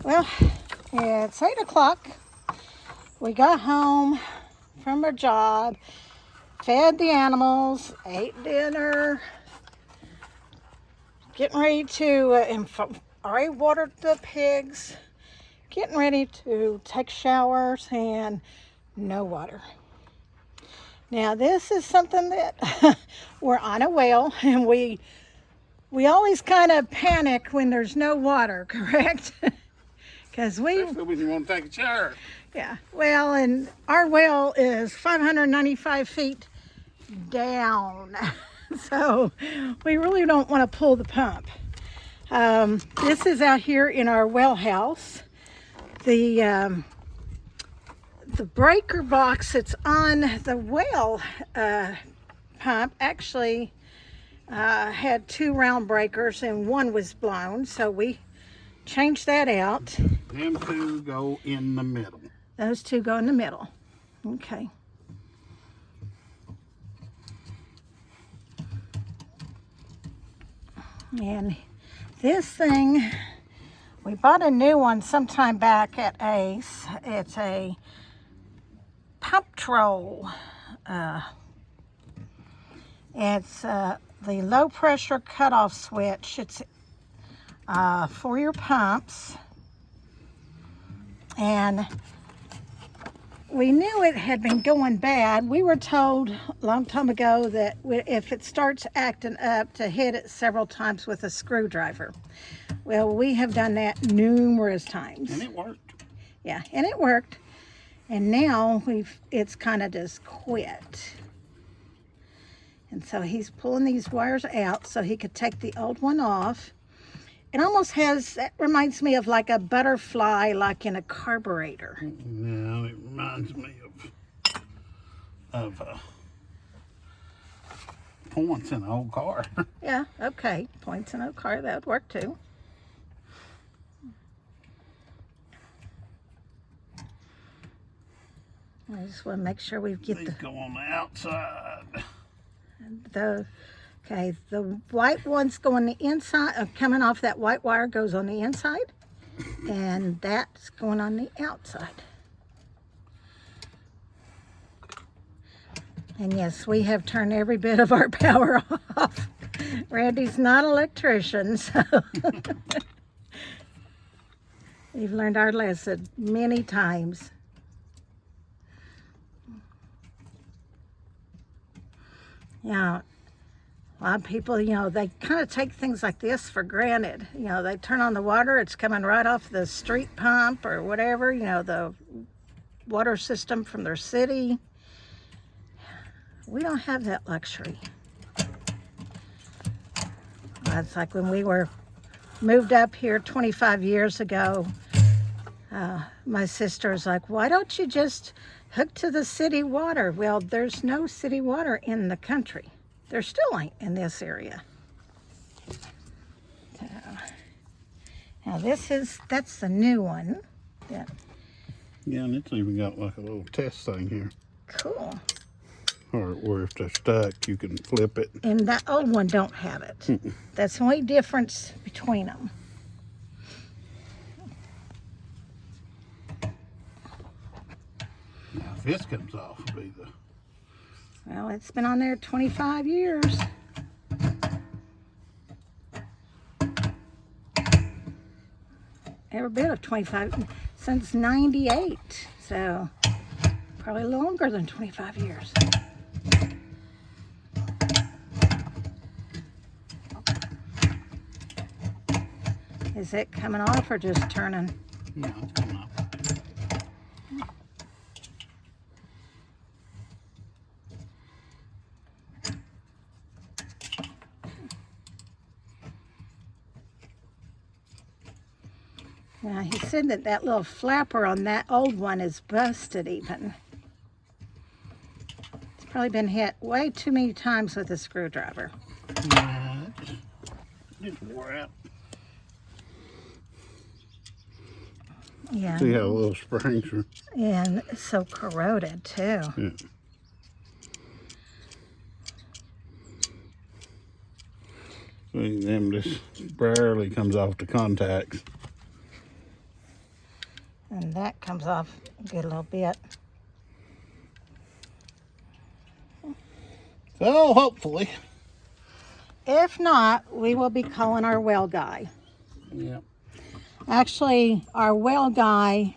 Well, it's 8 o'clock. We got home from our job, fed the animals, ate dinner, getting ready to, already watered the pigs, getting ready to take showers, and no water. Now, this is something that we're on a well, and we always kind of panic when there's no water, correct? Because Especially when you want to take a shower. yeah, well, and our well is 595 feet down, so we really don't want to pull the pump. This is out here in our well house. The breaker box that's on the well pump actually had two round breakers and one was blown, so we changed that out. Them two go in the middle. Those two go in the middle. Okay. And this thing, we bought a new one sometime back at Ace. It's a Pumptrol. It's the low pressure cutoff switch. It's for your pumps. And we knew it had been going bad. We were told a long time ago that if it starts acting up, to hit it several times with a screwdriver. Well, we have done that numerous times. And it worked. Yeah, and it worked. And now it's kind of just quit. And so he's pulling these wires out so he could take the old one off. It almost that reminds me of like a butterfly, like in a carburetor. Yeah, it reminds me of points in an old car. Yeah, okay. Points in a car, that would work too. I just want to make sure we get These go on the outside. Okay, the white ones go on the inside, coming off that white wire goes on the inside, and that's going on the outside. And yes, we have turned every bit of our power off. Randy's not an electrician, so we've learned our lesson many times. Yeah. A lot of people, they kind of take things like this for granted. They turn on the water, it's coming right off the street pump or whatever, the water system from their city. We don't have that luxury. It's like when we moved up here 25 years ago, my sister's like, why don't you just hook to the city water? Well, there's no city water in the country. There still ain't in this area. So, now that's the new one. Yeah, and it's even got like a little test thing here. Cool. Or where if they're stuck, you can flip it. And that old one don't have it. Mm-mm. That's the only difference between them. Now, if this comes off, it'll be the... Well, it's been on there 25 years. Every bit of 25, since 98. So, probably longer than 25 years. Is it coming off or just turning? No, it's coming off. Now, he said that little flapper on that old one is busted even. It's probably been hit way too many times with a screwdriver. Yeah, it's wore out. Yeah. See how little springs are. And it's so corroded too. Yeah. See, them just barely comes off the contacts. that comes off a good little bit. So hopefully. If not, we will be calling our well guy. Yeah. Actually, our well guy,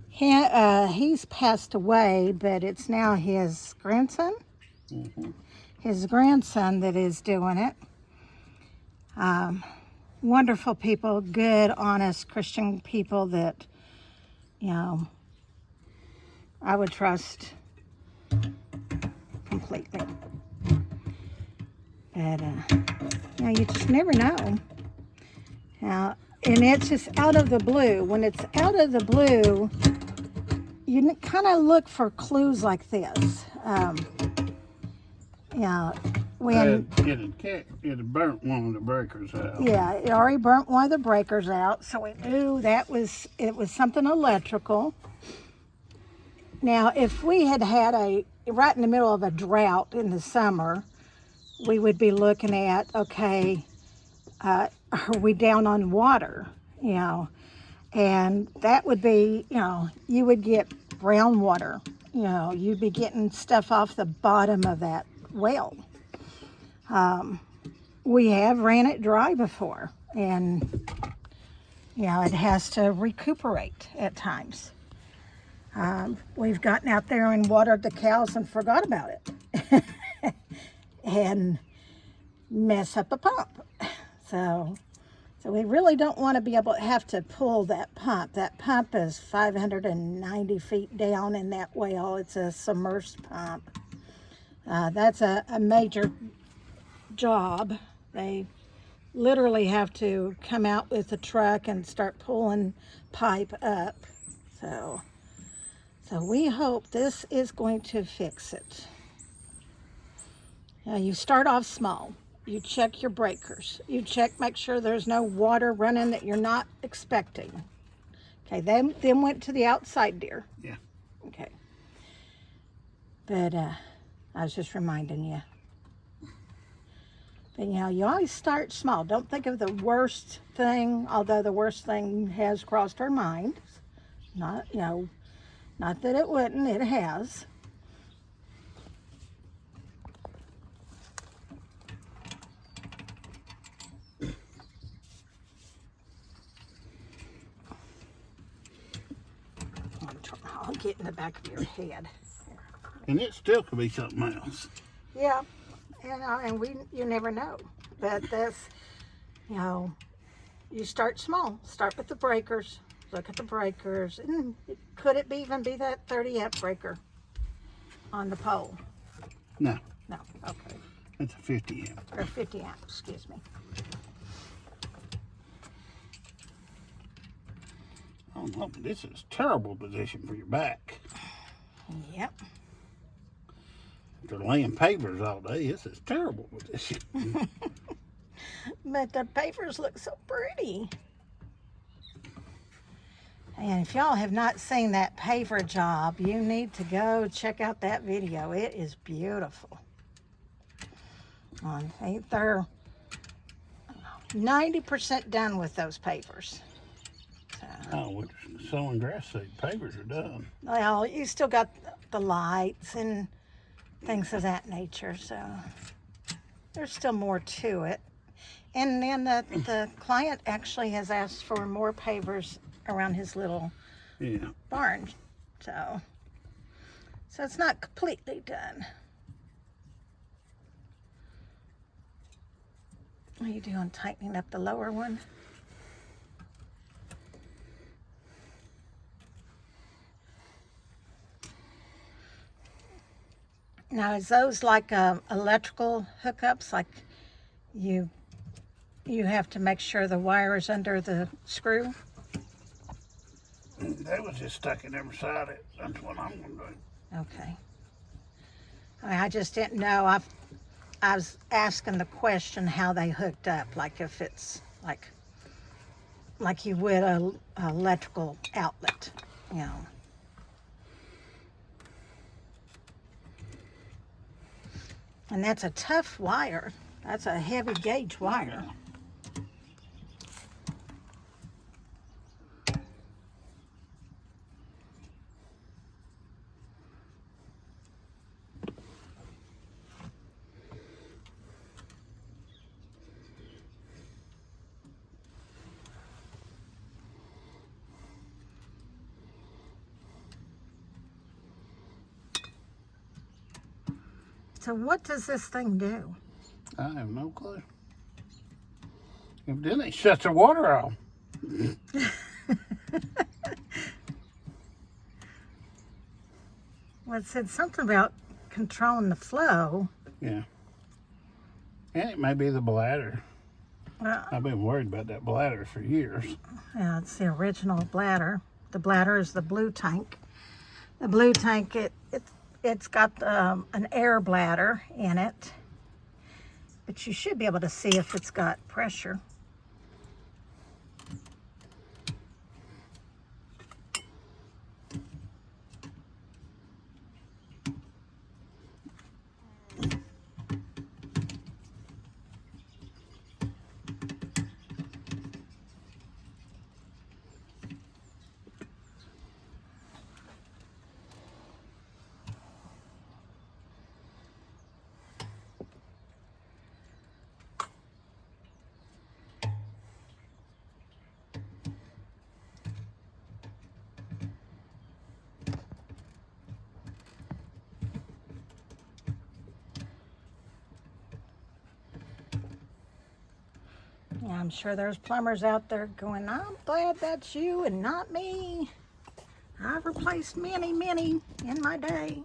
he's passed away, but it's now his grandson. Mm-hmm. His grandson that is doing it. Wonderful people, good, honest Christian people that, you know, I would trust completely. But, you know, you just never know. Now, and it's just out of the blue. When it's out of the blue, you kind of look for clues like this. You know, when It had burnt one of the breakers out. yeah, it already burnt one of the breakers out, so we knew it was something electrical. Now, if we had right in the middle of a drought in the summer, we would be looking at, okay, are we down on water? You know, and that would be, you know, you would get brown water. You know, you'd be getting stuff off the bottom of that well. We have ran it dry before, and, you know, it has to recuperate at times. We've gotten out there and watered the cows and forgot about it and mess up a pump. So we really don't want to be able to have to pull that pump. That pump is 590 feet down in that well. It's a submerged pump. That's a major job. They literally have to come out with a truck and start pulling pipe up. So we hope this is going to fix it. Now, you start off small. You check your breakers. You make sure there's no water running that you're not expecting. Okay, then went to the outside deer. Yeah. Okay. But I was just reminding you. But, you know, you always start small. Don't think of the worst thing, although the worst thing has crossed our mind. Not, you know, not that it wouldn't, it has. I'll get in the back of your head. And it still could be something else. Yeah, and you never know. But this, you know, you start small. Start with the breakers. Look at the breakers. And could it even be that 30 amp breaker on the pole? No, No, okay. it's a 50 amp. Or 50 amp, excuse me. Oh no, this is terrible position for your back. Yep. After laying pavers all day, this is terrible position. But the papers look so pretty. And if y'all have not seen that paver job, you need to go check out that video. It is beautiful. I think they're 90% done with those pavers. Oh, with sowing grass seed, pavers are done. Well, you still got the lights and things of that nature, so there's still more to it. And then the client actually has asked for more pavers around his little barn, so it's not completely done. What are you doing, tightening up the lower one? Now, is those like electrical hookups? Like you have to make sure the wire is under the screw? They was just stuck in every side of it. That's what I'm going to do. Okay. I just didn't know. I was asking the question how they hooked up, like if it's like you would a electrical outlet, you know. And that's a tough wire. That's a heavy gauge wire. So what does this thing do? I have no clue. Evidently, it shuts the water off. Well, it said something about controlling the flow. Yeah. And it may be the bladder. Well, I've been worried about that bladder for years. yeah, it's the original bladder. The bladder is the blue tank. The blue tank, it's got an air bladder in it. But you should be able to see if it's got pressure. Yeah, I'm sure there's plumbers out there going, I'm glad that's you and not me. I've replaced many, many in my day.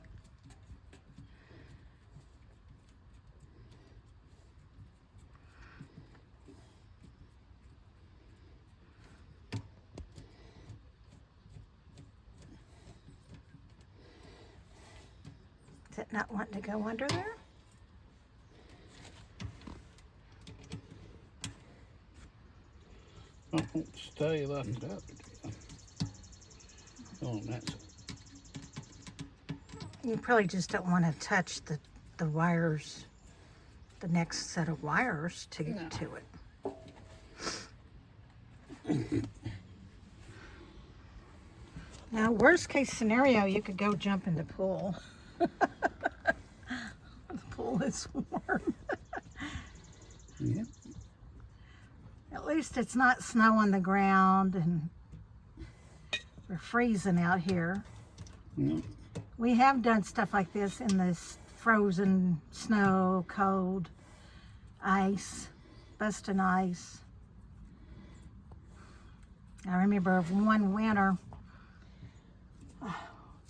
Is it not wanting to go under there? I won't stay like that. Oh, that's You probably just don't want to touch the wires, the next set of wires to get to it. Now, worst case scenario, you could go jump in the pool. The pool is warm. yeah. At least it's not snow on the ground and we're freezing out here. Yeah. We have done stuff like this in this frozen snow, cold, ice, busting ice. I remember of one winter,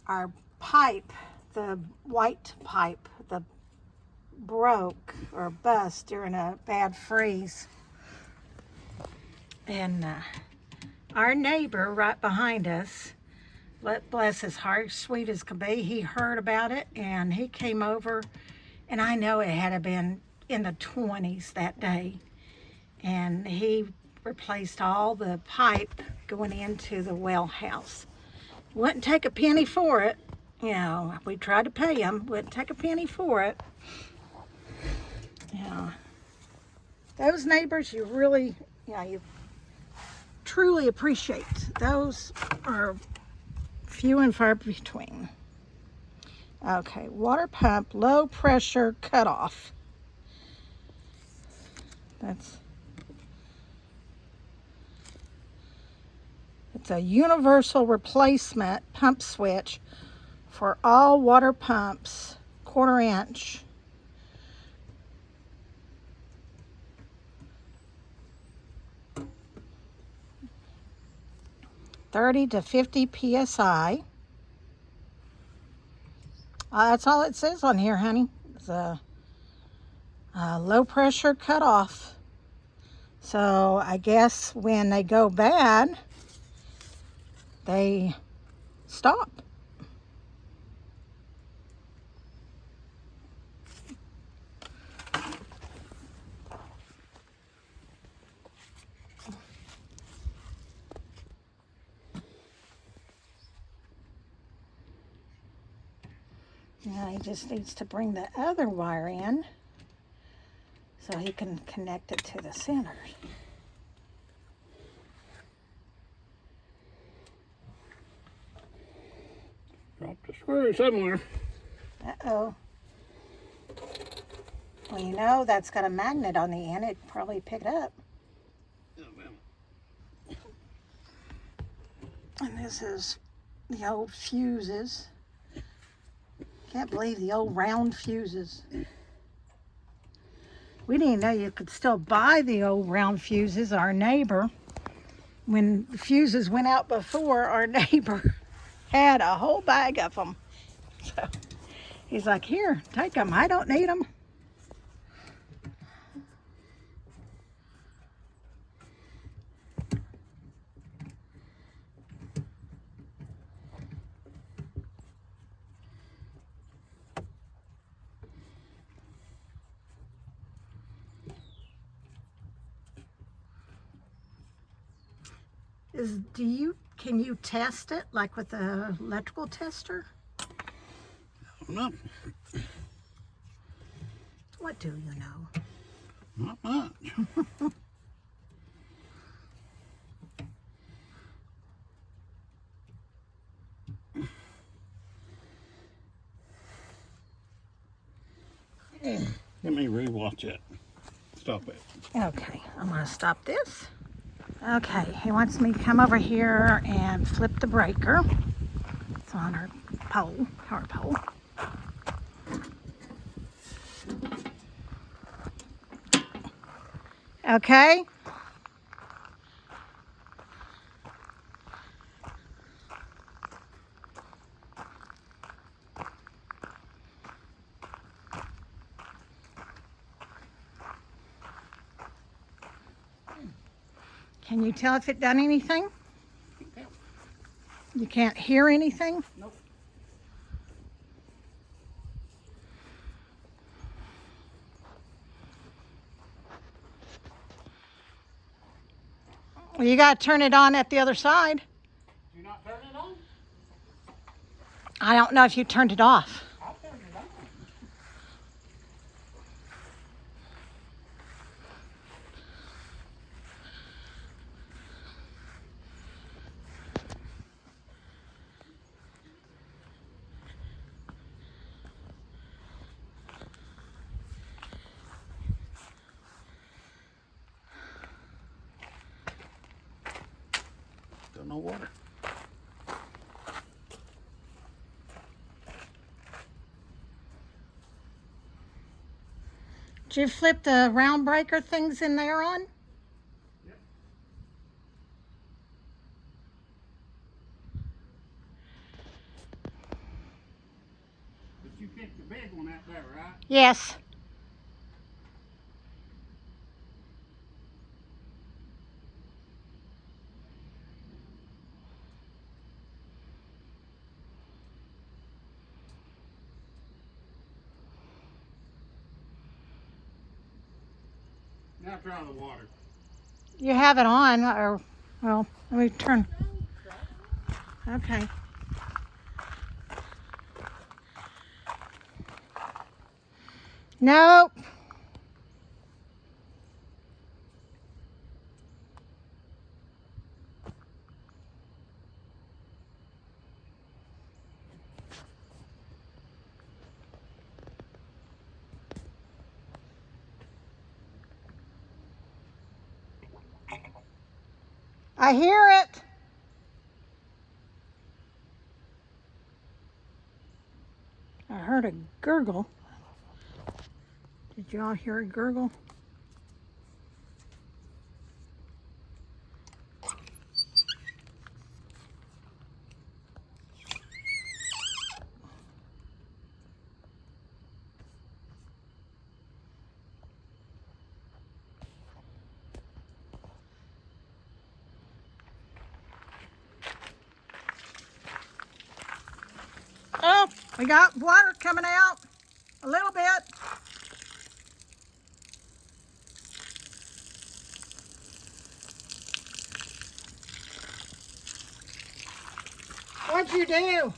our pipe, the white pipe, broke or bust during a bad freeze. And our neighbor right behind us, bless his heart, sweet as could be, he heard about it and he came over, and I know it had to been in the 20s that day, and he replaced all the pipe going into the well house. Wouldn't take a penny for it. You know, we tried to pay him, wouldn't take a penny for it. Yeah. Those neighbors you really, you truly appreciate. Those are few and far between. Okay, water pump, low pressure cutoff. It's a universal replacement pump switch for all water pumps, 1/4 inch. (30 to 50 psi). That's all it says on here, honey. It's a low pressure cutoff. So I guess when they go bad, they stop. Now he just needs to bring the other wire in so he can connect it to the center. Dropped a screw somewhere. Uh-oh. Well, you know, that's got a magnet on the end. It'd probably pick it up. And this is the old fuses. Can't believe the old round fuses. We didn't know you could still buy the old round fuses. Our neighbor, when the fuses went out before, our neighbor had a whole bag of them. So he's like, here, take them. I don't need them. Can you test it like with the electrical tester? No, What do you know? not much. Let me rewatch it. Stop it. Okay, I'm gonna stop this. Okay, he wants me to come over here and flip the breaker. It's on our pole, power pole. Okay. Can you tell if it done anything? You can't hear anything? Nope. Well, you gotta turn it on at the other side. You not turn it on? I don't know if you turned it off. I'll turn it on. Got no water. Did you flip the round breaker things in there on? Yep. But you picked the big one out there, right? Yes. Now try the water. You have it on, or, well, let me turn. Okay. Nope. I hear it. I heard a gurgle. Did you all hear a gurgle? Oh, we got water coming out a little bit. What'd you do?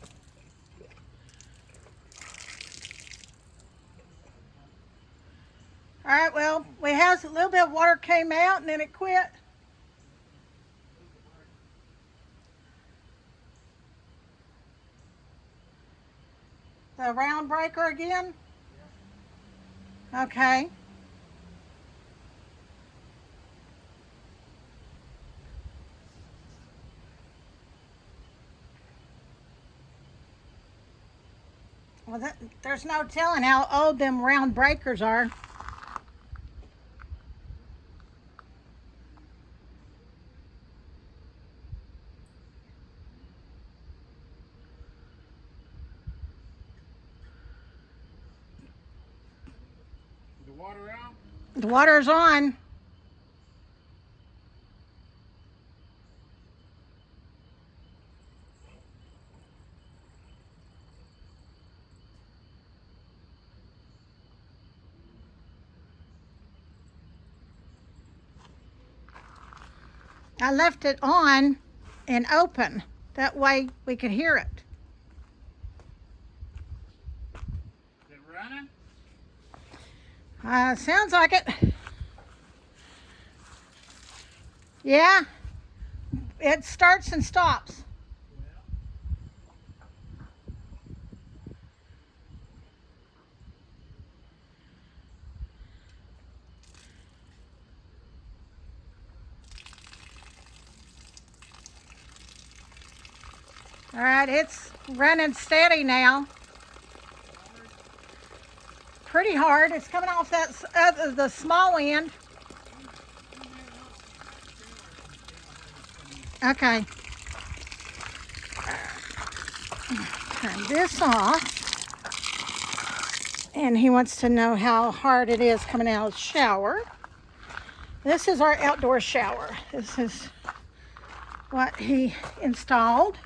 All right, well, we had a little bit of water came out and then it quit. The round breaker again? Okay. Well, there's no telling how old them round breakers are. The water out? The water's on. I left it on and open. That way we could hear it. Is it running? Sounds like it. Yeah. It starts and stops. All right, it's running steady now. Pretty hard. It's coming off that the small end. Okay. Turn this off. And he wants to know how hard it is coming out of the shower. This is our outdoor shower. This is what he installed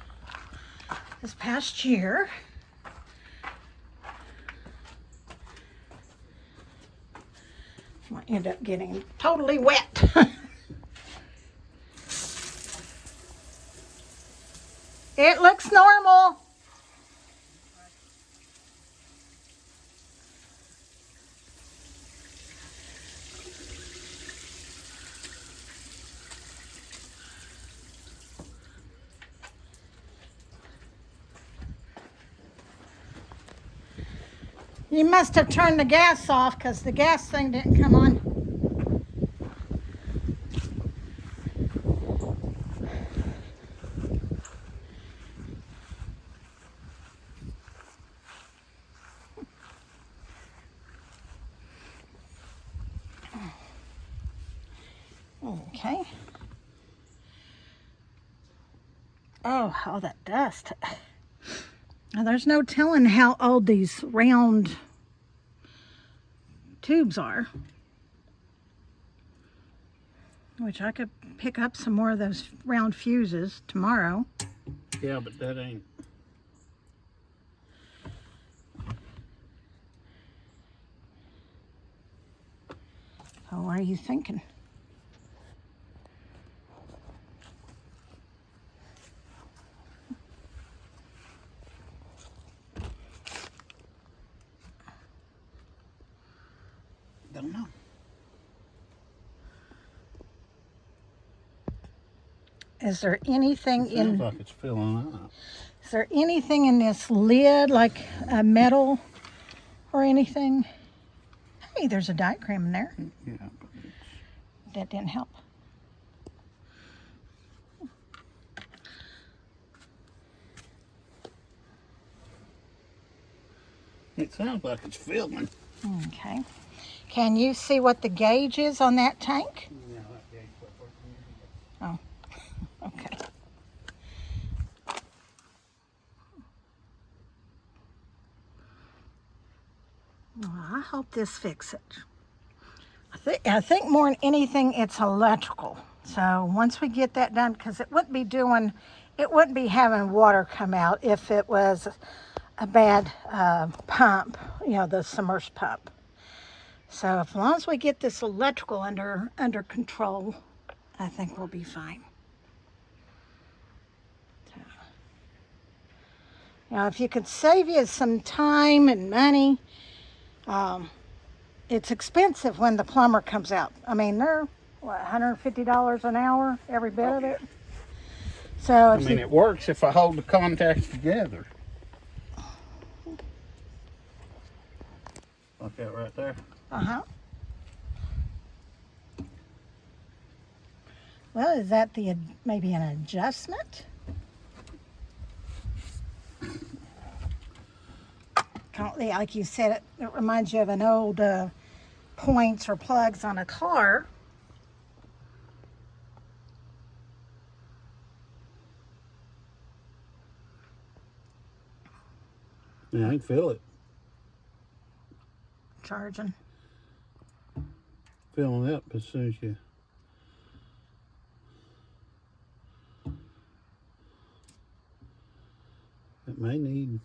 this past year. I end up getting totally wet. It looks normal. You must have turned the gas off because the gas thing didn't come on. Okay. Oh, all that dust. Now, there's no telling how old these round tubes are. Which I could pick up some more of those round fuses tomorrow. Yeah, but that ain't. So what are you thinking? Don't know. Is there anything It sounds in? like it's filling up. Is there anything in this lid, like a metal or anything? Hey, there's a diagram in there. Yeah, but That didn't help. it sounds like it's filling. Okay. Can you see what the gauge is on that tank? Yeah, that gate's Oh, okay. Well, I hope this fixes it. I think more than anything, it's electrical. So once we get that done, because it wouldn't be having water come out if it was a bad pump, the submerged pump. So as long as we get this electrical under control, I think we'll be fine. Now, if you could save you some time and money, it's expensive when the plumber comes out. I mean, they're, $150 an hour, every bit of it. So if it works if I hold the contacts together. Like that right there. Uh-huh. Well, is that maybe an adjustment? yeah, like you said, it reminds you of an old points or plugs on a car. Yeah, I can feel it. Charging. Filling up as soon as you. It may need.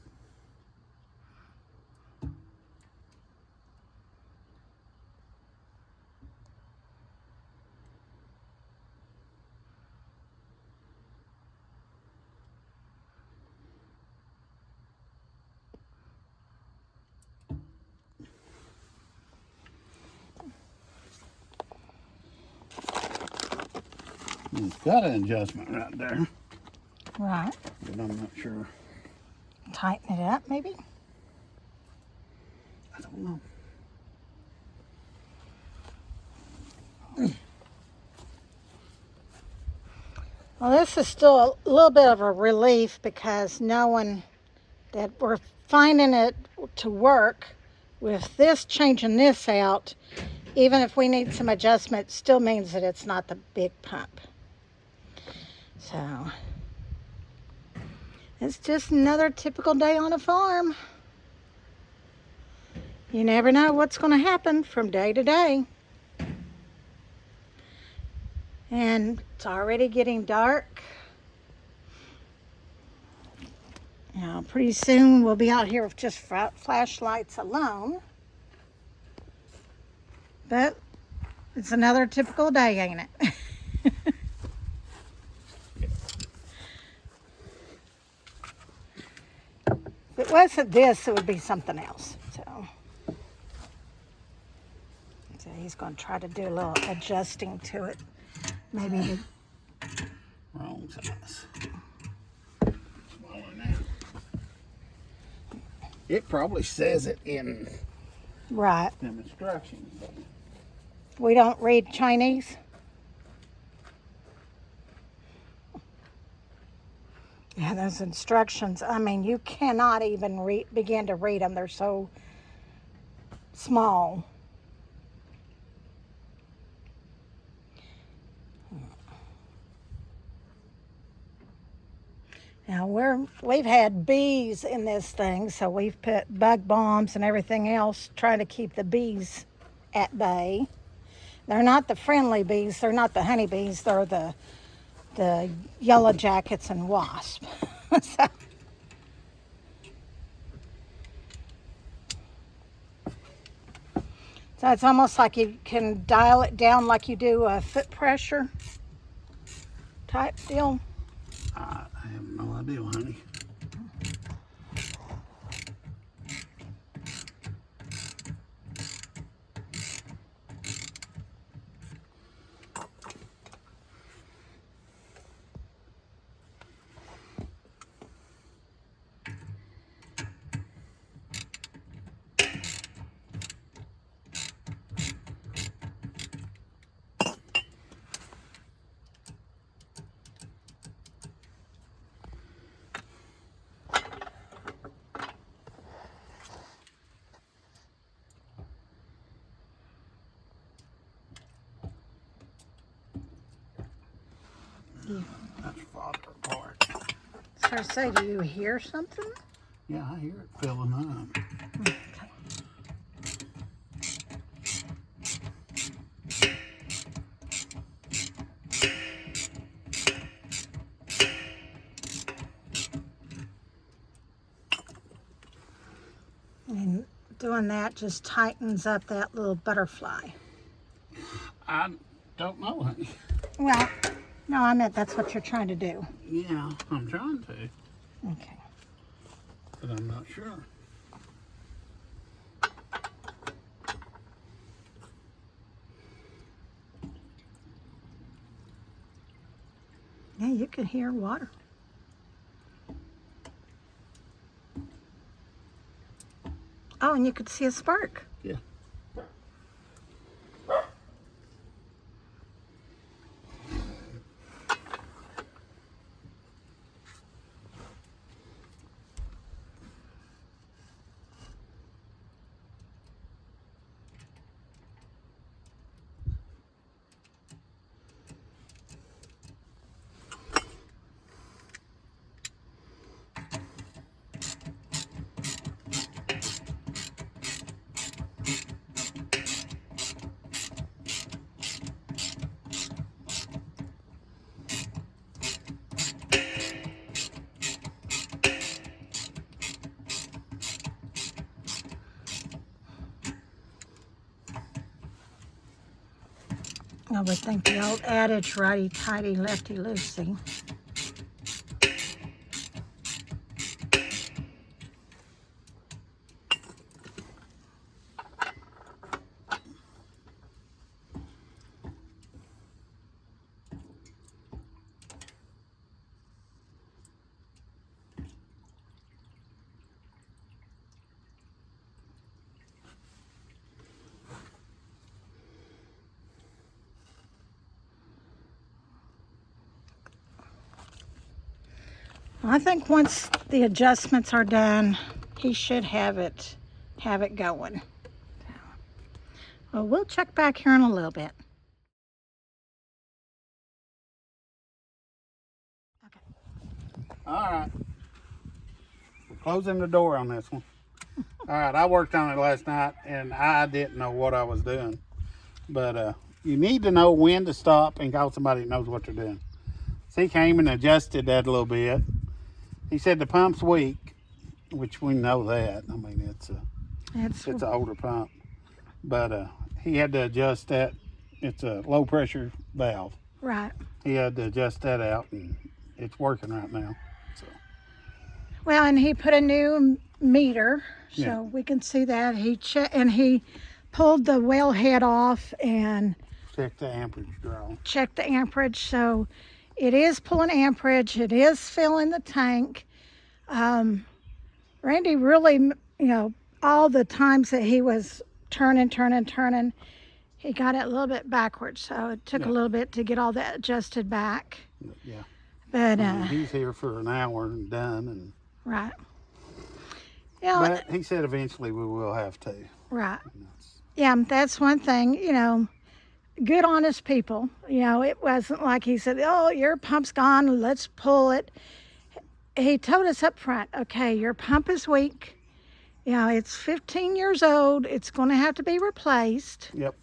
It's got an adjustment right there, Right. but I'm not sure. Tighten it up, maybe. I don't know. Well, this is still a little bit of a relief because knowing that we're finding it to work with this, changing this out, even if we need some adjustment, still means that it's not the big pump. So it's just another typical day on a farm. You never know what's going to happen from day to day. And it's already getting dark. You know, pretty soon we'll be out here with just flashlights alone. But it's another typical day, ain't it? If it wasn't this, it would be something else. So he's going to try to do a little adjusting to it. Maybe Wrong size. Smaller now. It probably says it in right. them instructions. But We don't read Chinese. Yeah, those instructions, I mean, you cannot even begin to read them. They're so small. Now we've had bees in this thing, so we've put bug bombs and everything else trying to keep the bees at bay. They're not the friendly bees, they're not the honeybees, they're the yellow jackets and wasps. So it's almost like you can dial it down like you do a foot pressure type deal. I have no idea, honey. That's farther apart. So I say, do you hear something? Yeah, I hear it filling up. Okay. And doing that just tightens up that little butterfly. I don't know, honey. Well, no, I meant that's what you're trying to do. Yeah, I'm trying to, Okay. but I'm not sure. Yeah, you can hear water. Oh, and you could see a spark. Yeah. I would think the old adage, righty-tighty, lefty-loosey. I think once the adjustments are done, he should have it going. Well, we'll check back here in a little bit. All right. We're closing the door on this one. All right, I worked on it last night, and I didn't know what I was doing. But you need to know when to stop and call somebody that knows what they're doing. So he came and adjusted that a little bit. He said the pump's weak, which we know that. I mean, it's an older pump. But he had to adjust that. It's a low pressure valve. Right. He had to adjust that out, and it's working right now. So. Well, and he put a new meter, so Yeah. we can see that. He pulled the well head off and Check the amperage draw. checked the amperage. So it is pulling amperage. It is filling the tank. Randy really, all the times that he was turning, he got it a little bit backwards. So it took a little bit to get all that adjusted back. Yeah. But He's here for an hour and done, and right. but he said eventually we will have to. Right. Yeah, that's one thing, good honest people. It wasn't like he said, oh, your pump's gone, let's pull it. He told us up front, okay, your pump is weak. It's 15 years old. It's going to have to be replaced. Yep.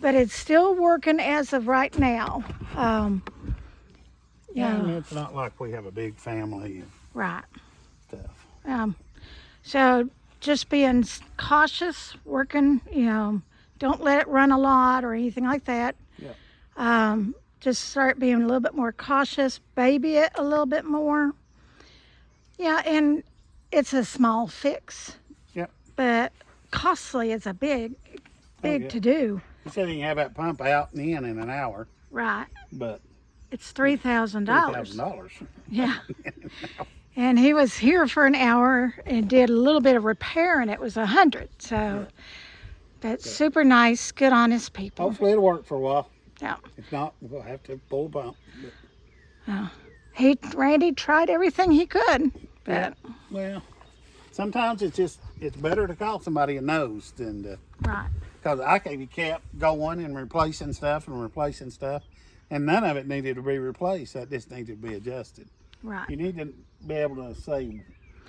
But it's still working as of right now. And it's not like we have a big family Right. and stuff. So just being cautious, working, don't let it run a lot or anything like that. Yep. Just start being a little bit more cautious, baby it a little bit more. Yeah, and it's a small fix. Yep. But costly is a big yeah. to do. He said he can have that pump out and in an hour, Right. but It's $3,000. $3,000. Yeah. And he was here for an hour and did a little bit of repair, and it was $100. So that's super nice, good, honest people. Hopefully it'll work for a while. Yeah. If not, we'll have to pull the pump. Randy tried everything he could. But Well, sometimes it's better to call somebody who knows than to, right. because I could be kept going and replacing stuff, and none of it needed to be replaced. That just needed to be adjusted. Right. You need to be able to say,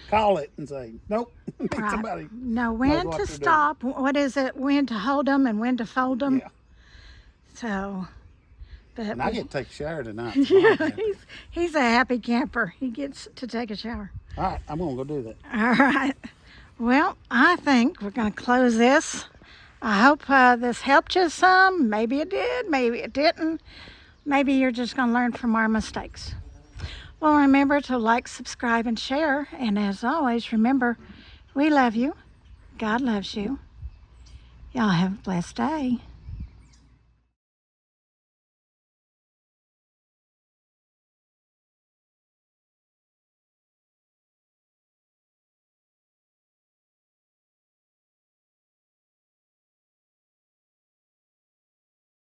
call it and say, nope, need Right. somebody. Know knows when what to they're stop. What is it? When to hold them and when to fold them. Yeah. So, but And I get to take a shower tonight. yeah, he's a happy camper. He gets to take a shower. All right, I'm going to go do that. All right. Well, I think we're going to close this. I hope this helped you some. Maybe it did. Maybe it didn't. Maybe you're just going to learn from our mistakes. Well, remember to like, subscribe, and share. And as always, remember, we love you. God loves you. Y'all have a blessed day.